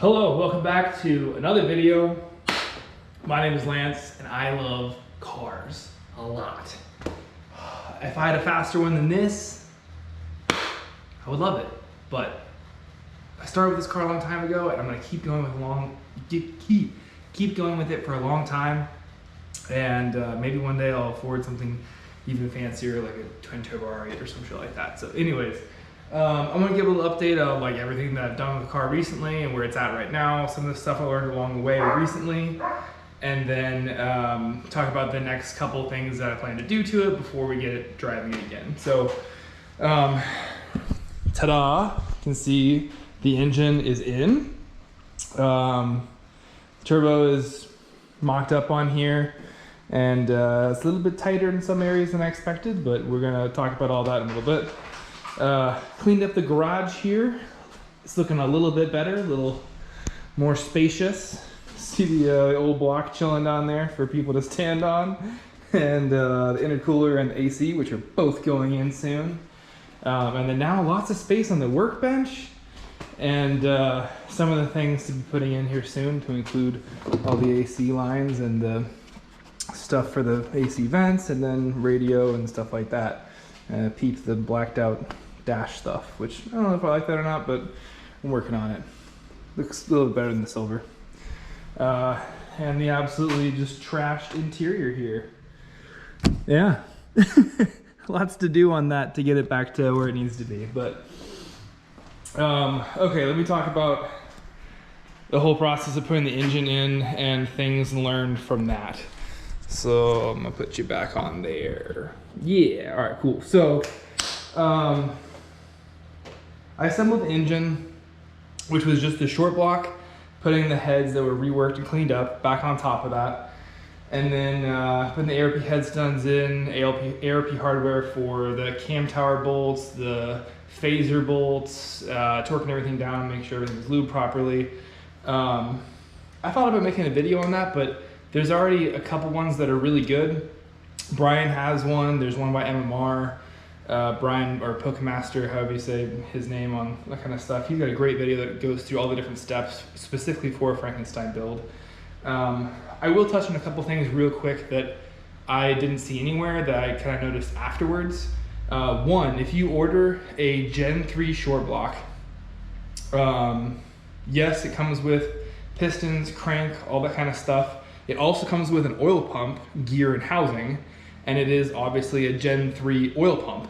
Hello, welcome back to another video. My name is Lance and I love cars a lot. If I had a faster one than this, I would love it. But I started with this car a long time ago and I'm gonna keep going with keep going with it for a long time. And maybe one day I'll afford something even fancier like a twin turbo R8 or some shit like that. So anyways, I'm gonna give a little update of like everything that I've done with the car recently and where it's at right now, some of the stuff I learned along the way recently, and then talk about the next couple things that I plan to do to it before we get it driving it again. So, ta-da, you can see the engine is in. Turbo is mocked up on here, and it's a little bit tighter in some areas than I expected, but we're gonna talk about all that in a little bit. Cleaned up the garage here. It's looking a little bit better, a little more spacious. See the old block chilling down there for people to stand on. And the intercooler and the AC, which are both going in soon. And then now lots of space on the workbench. And some of the things to be putting in here soon to include all the AC lines and the stuff for the AC vents and then radio and stuff like that. Peep the blacked out dash stuff, which I don't know if I like that or not, but I'm working on it. Looks a little better than the silver. And the absolutely just trashed interior here. Yeah, lots to do on that to get it back to where it needs to be. But okay, let me talk about the whole process of putting the engine in and things learned from that. So I'm gonna put you back on there. Yeah, all right, cool. So I assembled the engine, which was just a short block, putting the heads that were reworked and cleaned up back on top of that. And then putting the ARP head studs in, ARP hardware for the cam tower bolts, the phaser bolts, torquing everything down, make sure everything's lubed properly. I thought about making a video on that, but there's already a couple ones that are really good. Brian has one, there's one by MMR. Brian, or Pokemaster, however you say his name on that kind of stuff. He's got a great video that goes through all the different steps specifically for a Frankenstein build. I will touch on a couple things real quick that I didn't see anywhere that I kind of noticed afterwards. One, if you order a Gen 3 short block, yes, it comes with pistons, crank, all that kind of stuff. It also comes with an oil pump, gear, and housing, and it is obviously a Gen 3 oil pump.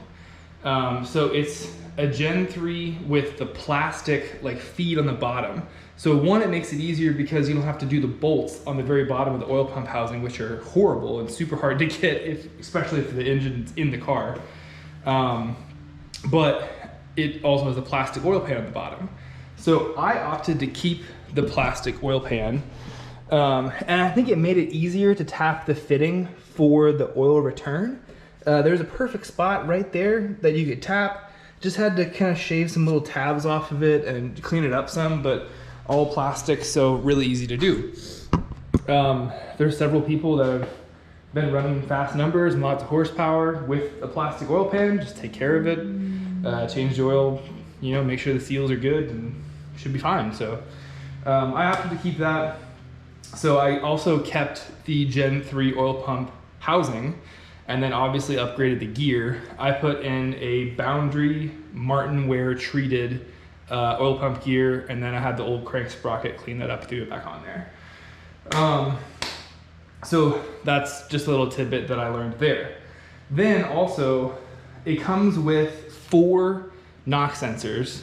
So it's a Gen 3 with the plastic like feed on the bottom. So one, it makes it easier because you don't have to do the bolts on the very bottom of the oil pump housing, which are horrible and super hard to get, especially if the engine's in the car. But it also has a plastic oil pan on the bottom. So I opted to keep the plastic oil pan. And I think it made it easier to tap the fitting for the oil return. There's a perfect spot right there that you could tap. Just had to kind of shave some little tabs off of it and clean it up some, but all plastic, so really easy to do. There's several people that have been running fast numbers and lots of horsepower with a plastic oil pan. Just take care of it, change the oil, you know, make sure the seals are good and should be fine. So I opted to keep that. So I also kept the Gen 3 oil pump housing and then obviously upgraded the gear. I put in a Boundary Martin Ware treated oil pump gear, and then I had the old crank sprocket, clean that up, threw it back on there. So that's just a little tidbit that I learned there. Then also, it comes with 4 knock sensors.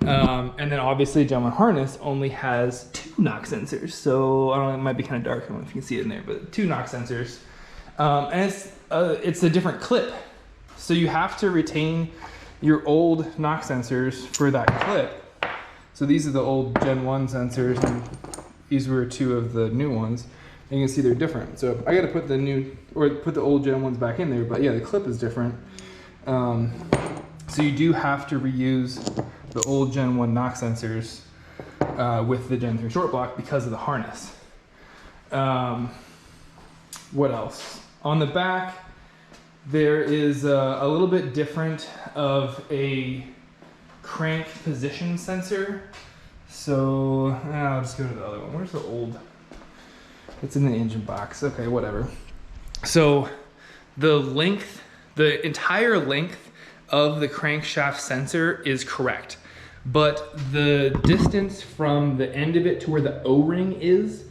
And then obviously Gentleman Harness only has 2 knock sensors. So I don't know, it might be kind of dark, I don't know if you can see it in there, but 2 knock sensors. And it's a different clip. So you have to retain your old knock sensors for that clip. So these are the old Gen 1 sensors, and these were 2 of the new ones. And you can see they're different. So I got to put the new, or put the old Gen 1s back in there, but yeah, the clip is different. So you do have to reuse the old Gen 1 knock sensors with the Gen 3 short block because of the harness. What else? On the back, there is a little bit different of a crank position sensor. So I'll just go to the other one. Where's the old? It's in the engine box. Okay, whatever. So the length, the entire length of the crankshaft sensor is correct, but the distance from the end of it to where the O-ring is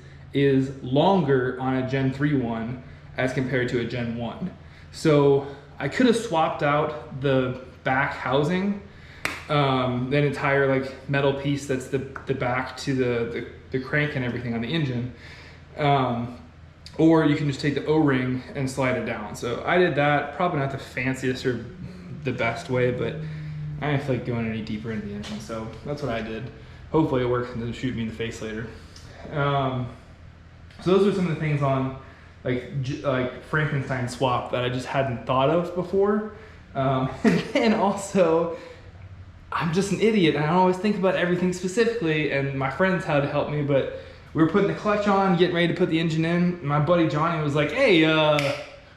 longer on a Gen 3 one as compared to a Gen 1. So I could have swapped out the back housing, that entire like metal piece that's the back to the crank and everything on the engine. Or you can just take the O-ring and slide it down. So I did that, probably not the fanciest or the best way, but I didn't feel like going any deeper into the engine. So that's what I did. Hopefully it works and doesn't shoot me in the face later. So those are some of the things on like Frankenstein swap that I just hadn't thought of before. And also, I'm just an idiot and I don't always think about everything specifically, and my friends had to help me, but we were putting the clutch on, getting ready to put the engine in. My buddy Johnny was like, hey,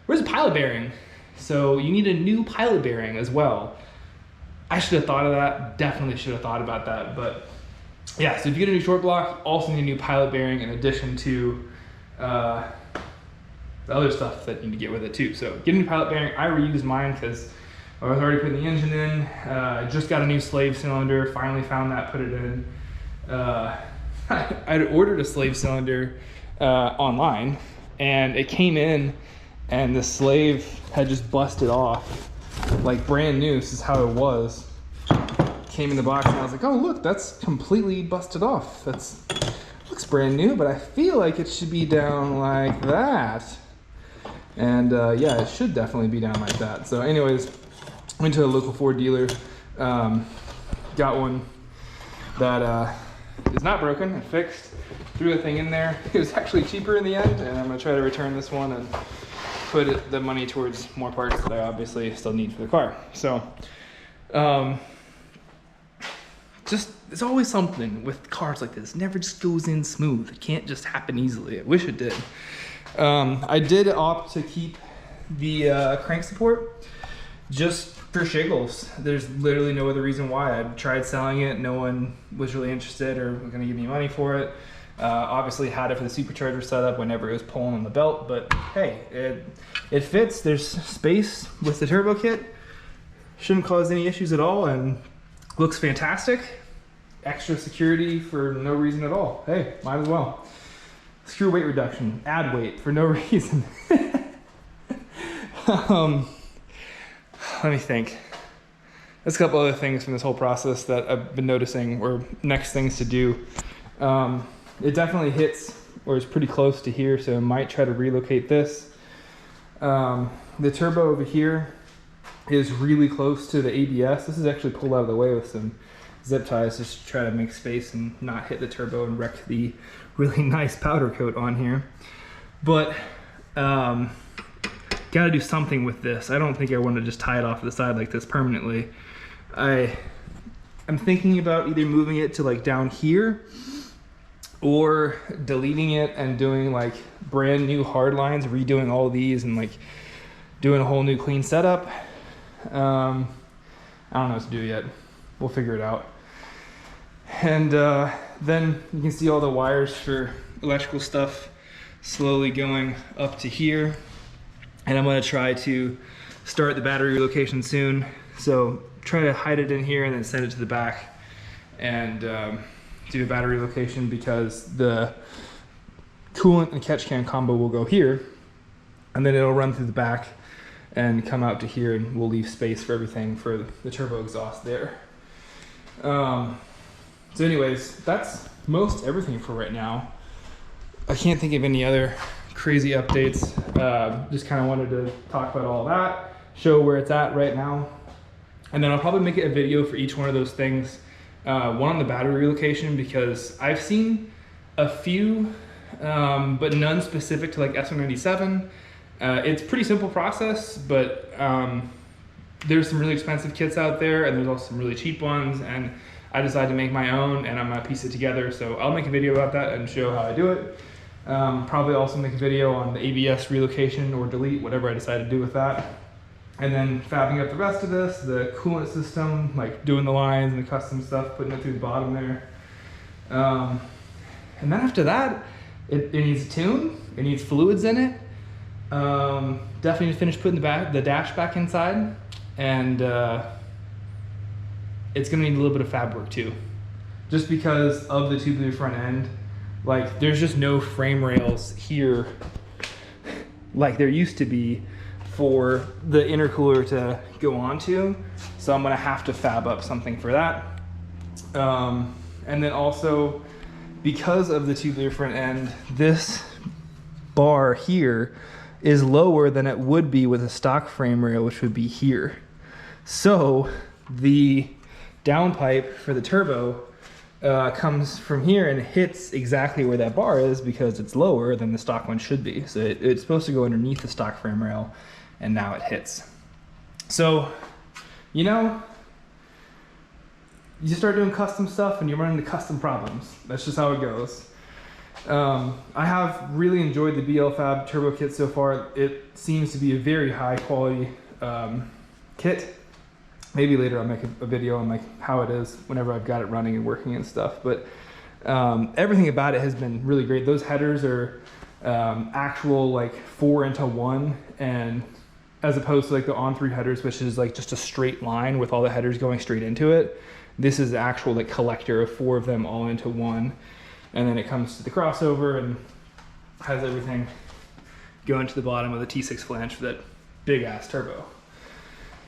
where's the pilot bearing? So you need a new pilot bearing as well. I should have thought of that, definitely should have thought about that. But yeah, so if you get a new short block, also need a new pilot bearing in addition to the other stuff that you need to get with it too. So get a new pilot bearing. I reused mine because I was already putting the engine in. I just got a new slave cylinder, finally found that, put it in. I'd ordered a slave cylinder online, and it came in and the slave had just busted off, like brand new. This is how it was. Came in the box and I was like, oh look, that's completely busted off. Looks brand new, but I feel like it should be down like that. And yeah, it should definitely be down like that. So anyways, went to a local Ford dealer, got one that is not broken and fixed, threw a thing in there. It was actually cheaper in the end, and I'm gonna try to return this one and put the money towards more parts that I obviously still need for the car. So just, it's always something with cars like this. It never just goes in smooth. It can't just happen easily. I wish it did. I did opt to keep the crank support just for shiggles. There's literally no other reason why. I tried selling it, no one was really interested or was gonna give me money for it. Obviously had it for the supercharger setup whenever it was pulling on the belt, but hey, it fits. There's space with the turbo kit. Shouldn't cause any issues at all, and looks fantastic. Extra security for no reason at all. Hey, might as well. Screw weight reduction, add weight for no reason. Let me think. There's a couple other things from this whole process that I've been noticing, or next things to do. It definitely hits, or is pretty close to here, so I might try to relocate this. The turbo over here is really close to the ABS. This is actually pulled out of the way with some zip ties just to try to make space and not hit the turbo and wreck the really nice powder coat on here. But gotta do something with this. I don't think I want to just tie it off to the side like this permanently. I'm thinking about either moving it to like down here or deleting it and doing like brand new hard lines, redoing all of these and like doing a whole new clean setup. I don't know what to do yet. We'll figure it out. And then you can see all the wires for electrical stuff slowly going up to here. And I'm gonna try to start the battery relocation soon. So try to hide it in here and then send it to the back and do a battery relocation, because the coolant and catch can combo will go here and then it'll run through the back and come out to here, and we'll leave space for everything for the turbo exhaust there. So anyways, that's most everything for right now. I can't think of any other crazy updates. Just kind of wanted to talk about all that, show where it's at right now. And then I'll probably make a video for each one of those things. One on the battery relocation, because I've seen a few, but none specific to like S197. It's a pretty simple process, but there's some really expensive kits out there, and there's also some really cheap ones, and I decided to make my own, and I'm gonna piece it together. So I'll make a video about that and show how I do it. Probably also make a video on the ABS relocation or delete, whatever I decide to do with that. And then fabbing up the rest of this, the coolant system, like doing the lines and the custom stuff, putting it through the bottom there. And then after that, it needs a tune, it needs fluids in it. Definitely need to finish putting the dash back inside, and it's gonna need a little bit of fab work too. Just because of the tubular front end, like there's just no frame rails here like there used to be for the intercooler to go onto. So I'm gonna have to fab up something for that. And then also, because of the tubular front end, this bar here is lower than it would be with a stock frame rail, which would be here. So the downpipe for the turbo comes from here and hits exactly where that bar is because it's lower than the stock one should be. So it's supposed to go underneath the stock frame rail, and now it hits. So, you know, you start doing custom stuff and you run into custom problems. That's just how it goes. I have really enjoyed the BL Fab turbo kit so far. It seems to be a very high quality kit. Maybe later I'll make a video on like how it is whenever I've got it running and working and stuff. But everything about it has been really great. Those headers are actual like 4-into-1, and as opposed to like the On3 headers, which is like just a straight line with all the headers going straight into it. This is the actual like collector of 4 of them all into one. And then it comes to the crossover and has everything going to the bottom of the T6 flange for that big ass turbo.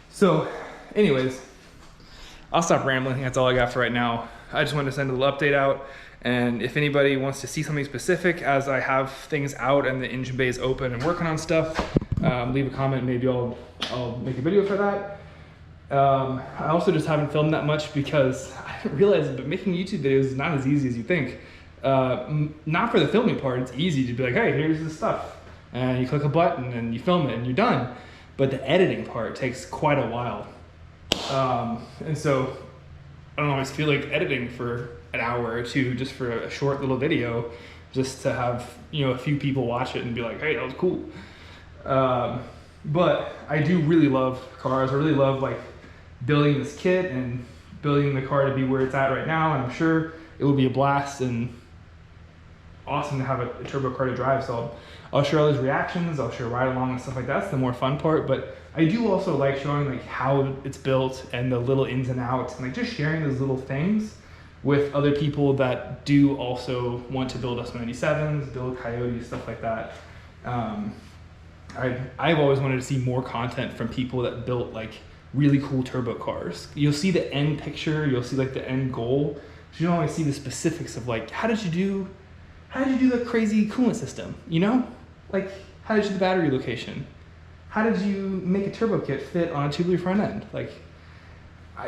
So anyways, I'll stop rambling. That's all I got for right now. I just wanted to send a little update out. And if anybody wants to see something specific as I have things out and the engine bay is open and working on stuff, leave a comment. Maybe I'll make a video for that. I also just haven't filmed that much because I didn't realize it, but making YouTube videos is not as easy as you think. Not for the filming part, it's easy to be like, hey, here's the stuff. And you click a button and you film it and you're done. But the editing part takes quite a while. And so I don't always feel like editing for an hour or two just for a short little video, just to have, you know, a few people watch it and be like, hey, that was cool. But I do really love cars. I really love like building this kit and building the car to be where it's at right now. And I'm sure it will be a blast and awesome to have a turbo car to drive. So I'll share all those reactions. I'll share ride along and stuff like that. That's the more fun part. But I do also like showing like how it's built and the little ins and outs, and like just sharing those little things with other people that do also want to build S97s, build Coyotes, stuff like that. I've always wanted to see more content from people that built like really cool turbo cars. You'll see the end picture, you'll see like the end goal. But you don't always see the specifics of like, how did you do the crazy coolant system? You know, like how did you do the battery location? How did you make a turbo kit fit on a tubular front end? Like,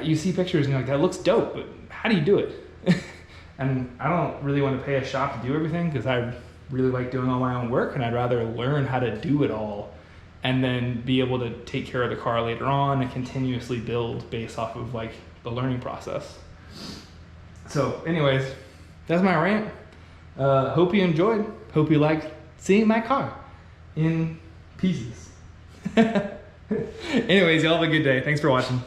you see pictures and you're like, that looks dope, but how do you do it? And I don't really want to pay a shop to do everything because I really like doing all my own work, and I'd rather learn how to do it all and then be able to take care of the car later on and continuously build based off of like the learning process. So anyways, that's my rant. Hope you enjoyed. Hope you liked seeing my car in pieces. Anyways, y'all have a good day. Thanks for watching.